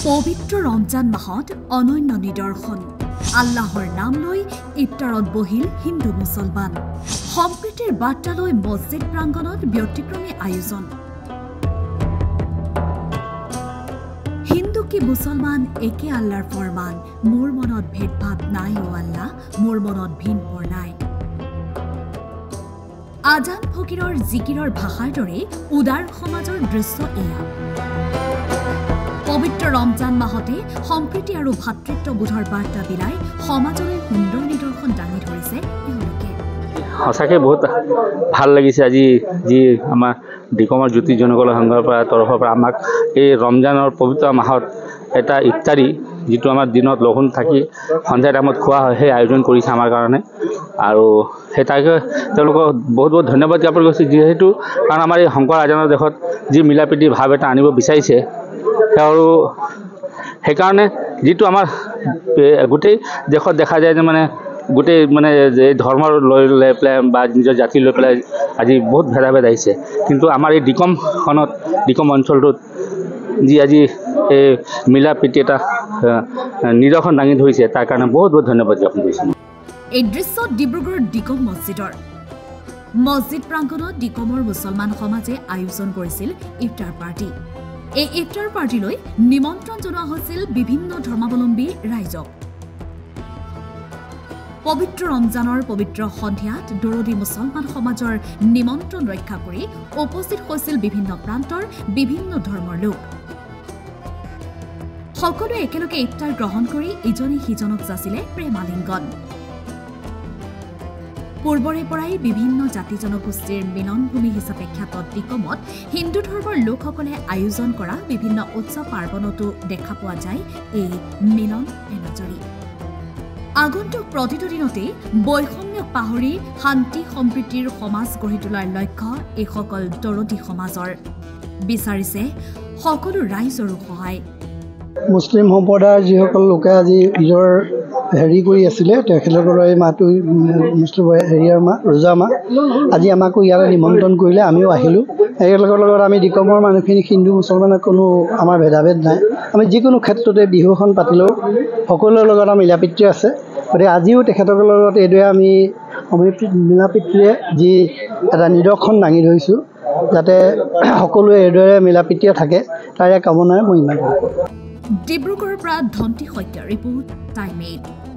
পবিত্ৰ ৰমজান মাহত অনন্য নিদৰ্শন আল্লাহৰ নাম লৈ ইফতাৰত বহিল হিন্দু মুছলমান সম্প্ৰীতিৰ বাৰ্তা লৈ মছজিদ প্ৰাংগণত ব্যতিক্ৰমী আয়োজন হিন্দু কি মুছলমান একে আল্লাহৰ ফৰমান মোৰ মনত ভেদভাৱ নাই ও আল্লাহ মোৰ মনত ভিনপৰ নাই আজান ফকিৰৰ জিকিৰৰ ভাষাৰ দৰে উদাৰ সমাজৰ দৃশ্য এয়া পবিত্ৰ ৰমজান মাহতে সম্প্ৰীতি আৰু ভাতৃত্ববোধৰ বাৰ্তা বিলাই সমাজলৈ সুন্দৰ নিদৰ্শন দাঙি ধৰিছে তেওঁলোকে সঁচাকৈ বহুত ভাল লাগিছে আজি যি আমাৰ ডিকমৰ জ্যোতি জনকল সংঘৰ তৰফৰ পৰা আমাক এই ৰমজানৰ পবিত্ৰ মাহত এটা ইফতাৰী যিটো আমাৰ দিনত লঘোণ থাকি সন্ধিয়া টাইমত খোৱা হয় সেই আয়োজন কৰিছে আমাৰ কাৰণে আৰু সেই তাকে তেওঁলোকক বহুত বহুত ধন্যবাদ জ্ঞাপন কৰিছে যিহেতু কাৰণ আমাৰ এই শংকৰ আজানৰ দেশত যি মিলাপ্ৰীতি ভাৱ এটা আনিব বিচাৰিছে আৰু সেইকাৰণে যিটো আমাৰ গোটেই দেশত দেখা যায় যে মানে গোটেই মানে এই ধৰ্মৰ লৈ পেলাই বা নিজৰ জাতি লৈ পেলাই আজি বহুত ভেদাভেদ আহিছে কিন্তু আমাৰ এই ডিকম অঞ্চলটোত যি আজি এই মিলা প্ৰীতি এটা নিদৰ্শন দাঙি ধৰিছে তাৰ কাৰণে বহুত বহুত ধন্যবাদ জ্ঞাপন কৰিছোঁ এই দৃশ্য ডিব্ৰুগড়ৰ ডিকম মছজিদৰ মছজিদ প্ৰাংগণত ডিকমৰ মুছলমান সমাজে আয়োজন কৰিছিল ইফতাৰ পাৰ্টি এই ইফতাৰ পাৰ্টিলৈ নিমন্ত্ৰণ জনোৱা হৈছিল বিভিন্ন ধৰ্মাৱলম্বী ৰাইজক পবিত্ৰ ৰমজানৰ পবিত্ৰ সন্ধিয়াত দৰদী মুছলমান সমাজৰ নিমন্ত্ৰণ ৰক্ষা কৰি উপস্থিত হৈছিল বিভিন্ন প্ৰান্তৰ বিভিন্ন ধৰ্মৰ লোক সকলোৱে একেলগে ইফতাৰ গ্ৰহণ কৰি ইজনে সিজনক যাচিলে প্ৰেমালিংগন পূৰ্বৰে পৰাই বিভিন্ন জাতি জনগোষ্ঠীৰ মিলনভূমি হিচাপে খ্যাত ডিকমত হিন্দু ধৰ্মৰ লোকসকলে আয়োজন কৰা বিভিন্ন উৎসৱ পাৰ্বণতো দেখা পোৱা যায় এই মিলন এনাজৰী আগন্তুক প্ৰতিটো দিনতেই বৈষম্যক পাহৰি শান্তি সম্প্ৰীতিৰ সমাজ গঢ়ি তোলাৰ লক্ষ্য এইসকল দৰদী সমাজৰ বিচাৰিছে সকলো ৰাইজৰো সহায় মুছলিম সম্প্ৰদায়ৰ যিসকল লোকে আজি নিজৰ হেৰি কৰি আছিলে তেখেতসকলৰ এই মাহটো মুছলিম হেৰিয়াৰ মাহ ৰোজা মাহ আজি আমাকো ইয়ালৈ নিমন্ত্ৰণ কৰিলে আমিও আহিলোঁ একেলগৰ লগত আমি ডিকমৰ মানুহখিনি হিন্দু মুছলমানৰ কোনো আমাৰ ভেদাভেদ নাই আমি যিকোনো ক্ষেত্ৰতে বিহু এখন পাতিলেও সকলোৰে লগত আমাৰ মিলাপ্ৰীতি আছে গতিকে আজিও তেখেতসকলৰ লগত এইদৰে আমি মিলাপ্ৰীতিৰে যি এটা নিদৰ্শন দাঙি ধৰিছোঁ যাতে সকলোৱে এইদৰে মিলাপ্ৰীতিৰে থাকে তাৰে কামনাৰে মই ইমান ডিব্ৰুগড়ৰ পৰা ধন্তি সত্য ৰিপৰ্ট টাইম 8